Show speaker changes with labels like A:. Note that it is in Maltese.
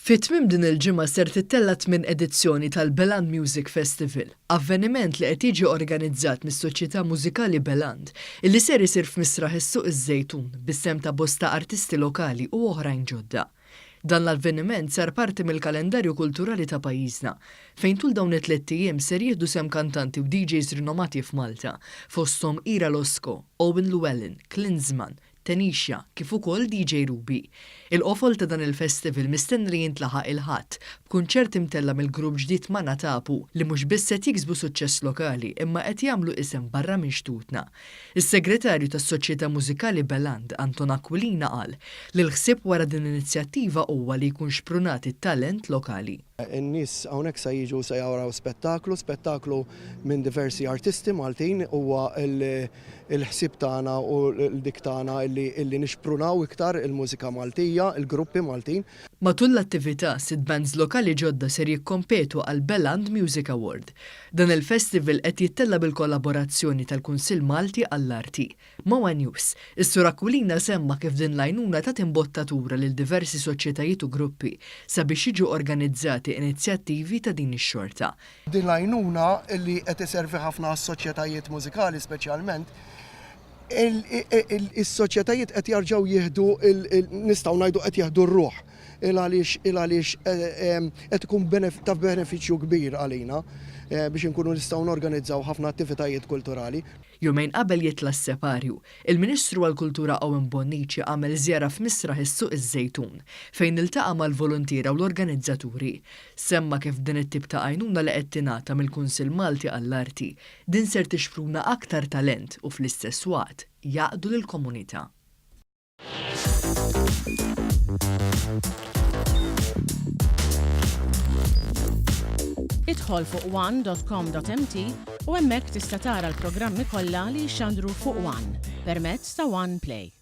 A: Fit-tmiem din il-ġimgħa ser tittella tmien edizzjoni tal-Beland Music Festival, avveniment li qed jiġi organizzat mis-Soċjetà Mużikali Beland, illi ser isir f'misraħ is-Suq iż-Żejtun bis-sehem ta' bosta artisti lokali u oħrajn ġodda. Dan l-avveniment sar parti mill-kalendarju kulturali ta' pajjiżna, fejn tul dawn it-tliet ijiem ser jieħdu sem kantanti u DJs rinomati f'Malta, fosthom Ira Losko, Owen Llewellyn, Klinsman, Tenixja, kif ukoll DJ Ruby. Il-qofol ta' dan il-festival mistenni jintlaħaq il-ħadd b'kunċert imtella mill-grupp ġdid Mana Tapu li mhux biss qed jiksbu suċċess lokali imma qed jagħmlu isem barra minn xtutna. Is-segretarju tas-Soċjetà Mużikali Beland, Anton Aquilina, qal li l-ħsieb wara din l-inizjattiva huwa li jkun xprunat it-talent lokali.
B: In-nies hawnhekk se jiġu se jaraw spettaklu minn diversi artisti Maltin huwa il-ħsieb tagħna u l-dik tagħna illi nixprunaw iktar il-mużika Maltija, il-gruppi Maltin.
A: Matul l-attività, 6 bands lokali ġodda ser jikkompetu għal Beland Music Award. Dan il-festival qed jittella bil-kollaborazzjoni tal-Kunsill Malti għall-Arti. Mawa News, is-Sur Aquilina semma kif din l-għajnuna ta' imbottatura lil diversi soċjetajiet u gruppi sabiex jiġu organizzati inizjattivi ta' din ix-xorta.
B: Din l-għajnuna li qed iservi ħafna għas-soċjetajiet mużikali speċjalment, is-soċjetajiet qed jarġgħu jieħdu nistgħu ngħidu qed jieħdu r-ruħ għaliex qed ikun ta' benefiċċju kbir għalina biex inkunu nistgħu norganizzaw ħafna attivitajiet kulturali.
A: Jumejn qabel jitla s-separju, il-Ministru għall-Kultura Owen Bonnici għamel żjara f'misraħ is-Suq iż-Żejtun fejn iltaqa' mal-volontiera u l-organizzaturi. Semma kif din it-tip ta' għajnuna li qed tingħata mill-Kunsill Malti għall-Arti din ser tixpruna aktar talent u fl-istess waqt jaqdu lill-komunità.
C: Idħol fuq one.com.mt u hemmhekk tista' tara l-programmi kollha li jxandru fuq One permezz ta' One Play.